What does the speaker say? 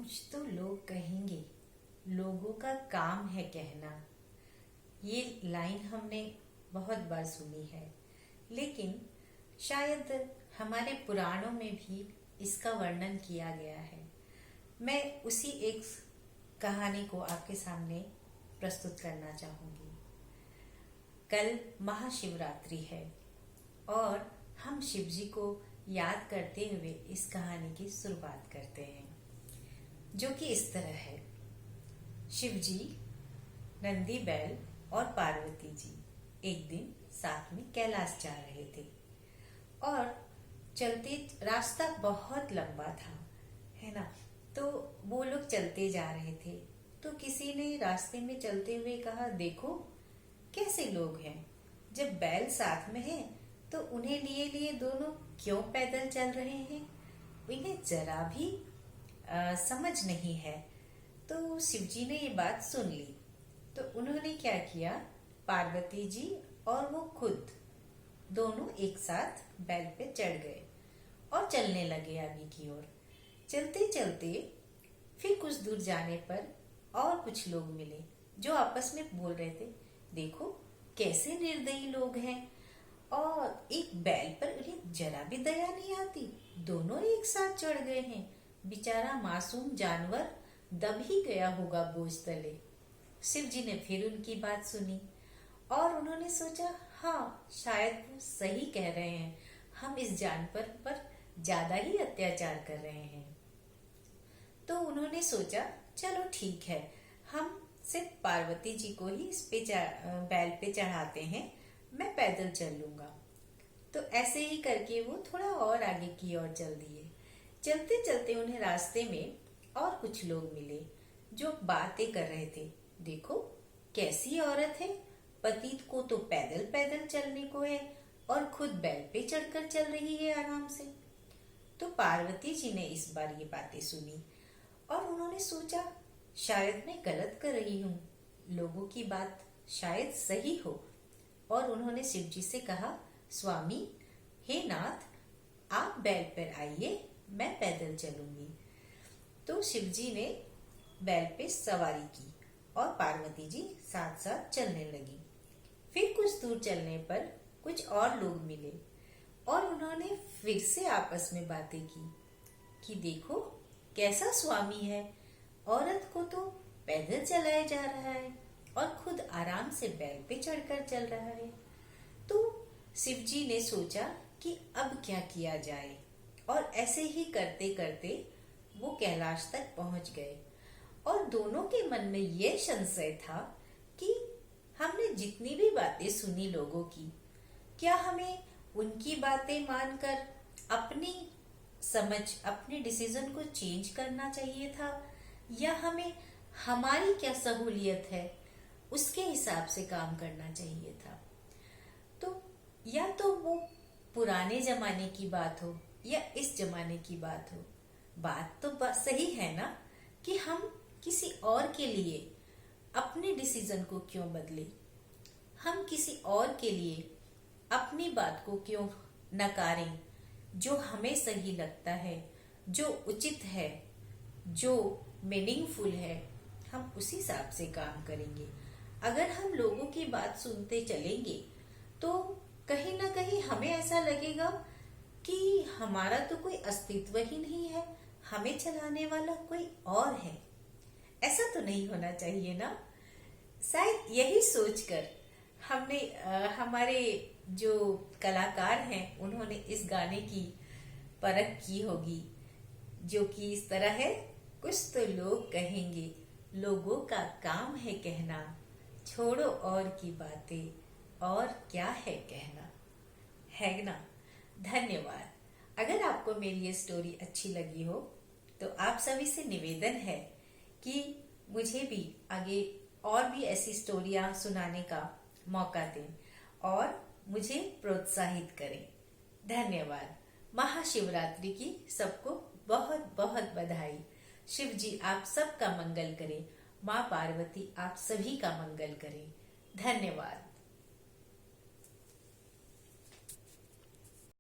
कुछ तो लोग कहेंगे, लोगों का काम है कहना। ये लाइन हमने बहुत बार सुनी है, लेकिन शायद हमारे पुराणों में भी इसका वर्णन किया गया है। मैं उसी एक कहानी को आपके सामने प्रस्तुत करना चाहूंगी। कल महाशिवरात्रि है और हम शिव जी को याद करते हुए इस कहानी की शुरुआत करते हैं, जो कि इस तरह है। शिव जी, नंदी बैल और पार्वती जी एक दिन साथ में कैलाश जा रहे थे और चलते रास्ता बहुत लंबा था, है ना। तो वो लोग चलते जा रहे थे, तो किसी ने रास्ते में चलते हुए कहा, देखो कैसे लोग हैं, जब बैल साथ में है तो उन्हें लिए लिए दोनों क्यों पैदल चल रहे हैं, इन्हें जरा भी समझ नहीं है। तो शिव जी ने ये बात सुन ली, तो उन्होंने क्या किया, पार्वती जी और वो खुद दोनों एक साथ बैल पे चढ़ गए और चलने लगे आगे की ओर। चलते चलते फिर कुछ दूर जाने पर और कुछ लोग मिले जो आपस में बोल रहे थे, देखो कैसे निर्दयी लोग हैं, और एक बैल पर उन्हें जरा भी दया नहीं आती, दोनों एक साथ चढ़ गए हैं। बेचारा मासूम जानवर दब ही गया होगा बोझ तले। शिव जी ने फिर उनकी बात सुनी और उन्होंने सोचा, हाँ शायद वो सही कह रहे हैं, हम इस जानवर पर ज्यादा ही अत्याचार कर रहे हैं। तो उन्होंने सोचा, चलो ठीक है, हम सिर्फ पार्वती जी को ही इस पे बैल पे चढ़ाते हैं, मैं पैदल चल लूंगा। तो ऐसे ही करके वो थोड़ा और आगे की ओर चल दिए। चलते चलते उन्हें रास्ते में और कुछ लोग मिले जो बातें कर रहे थे, देखो कैसी औरत है, पति को तो पैदल पैदल चलने को है और खुद बैल पे चढ़कर चल रही है आराम से। तो पार्वती जी ने इस बार ये बातें सुनी और उन्होंने सोचा, शायद मैं गलत कर रही हूँ, लोगों की बात शायद सही हो। और उन्होंने शिव जी से कहा, स्वामी, हे नाथ, आप बैल पर आइए, मैं पैदल चलूंगी। तो शिव जी ने बैल पे सवारी की और पार्वती जी साथ साथ चलने लगी। फिर कुछ दूर चलने पर कुछ और लोग मिले और उन्होंने फिर से आपस में बातें की कि देखो कैसा स्वामी है, औरत को तो पैदल चलाया जा रहा है और खुद आराम से बैल पे चढ़कर चल रहा है। तो शिव जी ने सोचा कि अब क्या किया जाए, और ऐसे ही करते करते वो कैलाश तक पहुंच गए। और दोनों के मन में ये संशय था कि हमने जितनी भी बातें सुनी लोगों की, क्या हमें उनकी बातें मानकर अपनी समझ, अपने डिसीजन को चेंज करना चाहिए था, या हमें हमारी क्या सहूलियत है उसके हिसाब से काम करना चाहिए था। तो या तो वो पुराने जमाने की बात हो या इस जमाने की बात हो, बात तो सही है ना, कि हम किसी और के लिए अपने डिसीजन को क्यों बदले, हम किसी और के लिए अपनी बात को क्यों नकारें। जो हमें सही लगता है, जो उचित है, जो मीनिंगफुल है, हम उसी हिसाब से काम करेंगे। अगर हम लोगों की बात सुनते चलेंगे तो कहीं ना कहीं हमें ऐसा लगेगा कि हमारा तो कोई अस्तित्व ही नहीं है, हमें चलाने वाला कोई और है। ऐसा तो नहीं होना चाहिए ना। शायद यही सोचकर हमने हमारे जो कलाकार हैं उन्होंने इस गाने की परख की होगी, जो कि इस तरह है, कुछ तो लोग कहेंगे, लोगों का काम है कहना, छोड़ो और की बातें, और क्या है कहना, है ना। धन्यवाद। अगर आपको मेरी ये स्टोरी अच्छी लगी हो तो आप सभी से निवेदन है कि मुझे भी आगे और भी ऐसी स्टोरियां सुनाने का मौका दें और मुझे प्रोत्साहित करें। धन्यवाद। महाशिवरात्रि की सबको बहुत बहुत बधाई। शिव जी आप सबका मंगल करें, माँ पार्वती आप सभी का मंगल करें। धन्यवाद।